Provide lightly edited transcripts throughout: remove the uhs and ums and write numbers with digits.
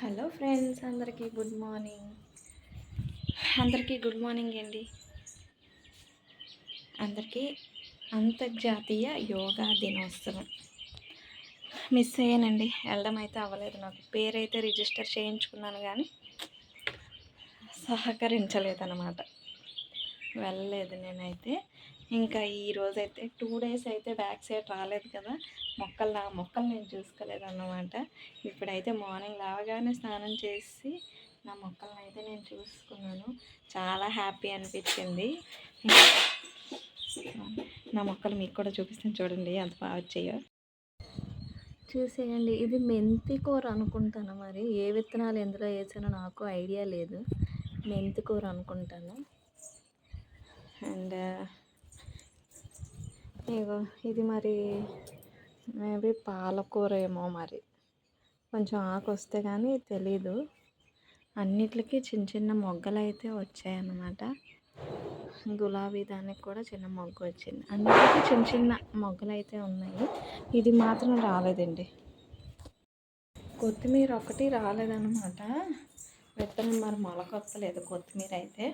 Hello friends, అందరికీ good morning. అందరికీ good morning అండి. అందరికీ అంతర్జాతీయ యోగా దినోత్సవం. మిస్ అయ్యానండి, వెళ్ళడం అయితే అవ్వలేదు. నాకు పేరైతే రిజిస్టర్ చేయించుకున్నాను కానీ సహకరించలేదన్నమాట, వెళ్ళలేదు నేనైతే. ఇంకా ఈరోజైతే 2 డేస్ అయితే బ్యాక్ సైడ్ రాలేదు కదా, మొక్కలు నేను చూసుకోలేదన్నమాట. ఇప్పుడైతే మార్నింగ్ లేవగానే స్నానం చేసి నా మొక్కలను అయితే నేను చూసుకున్నాను. చాలా హ్యాపీ అనిపించింది. నా మొక్కలు మీకు కూడా చూపిస్తాను, చూడండి ఎంత బాగా వచ్చాయో. చూసేయండి, ఇది మెంతి కూర అనుకుంటాను. మరి ఏ విత్తనాలు ఎందులో వేసానో నాకు ఐడియా లేదు. మెంతి కూర అనుకుంటాను. అండ్ ఇగో ఇది మరి మేబీ పాలకూర ఏమో, మరి కొంచెం ఆకు వస్తే కానీ తెలీదు. అన్నిటికీ చిన్న చిన్న మొగ్గలు అయితే వచ్చాయన్నమాట. గులాబీ దానికి కూడా చిన్న మొగ్గ వచ్చింది. అన్నిటికీ చిన్న చిన్న మొగ్గలు అయితే ఉన్నాయి. ఇది మాత్రం రాలేదండి. కొత్తిమీర ఒకటి రాలేదన్నమాట. విత్తనం మరి మొలకొత్తలేదు కొత్తిమీర అయితే.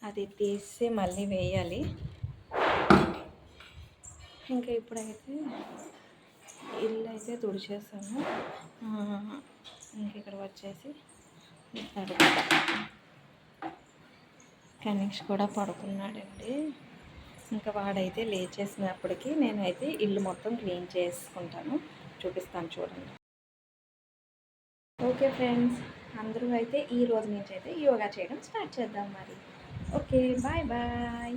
అది తీసి మళ్ళీ వేయాలి. ఇంకా ఇప్పుడైతే ఇల్లు అయితే తుడిచేసాను. ఇంక ఇక్కడ వచ్చేసి కనీష్ కూడా పడుకున్నాడండి. ఇంకా వాడైతే లేచేసినప్పటికీ నేనైతే ఇల్లు మొత్తం క్లీన్ చేసుకుంటాను, చూపిస్తాను చూడండి. ఓకే ఫ్రెండ్స్, అందరూ అయితే ఈ రోజు నుంచి అయితే యోగా చేయడం స్టార్ట్ చేద్దాం మరి. Okay, bye bye.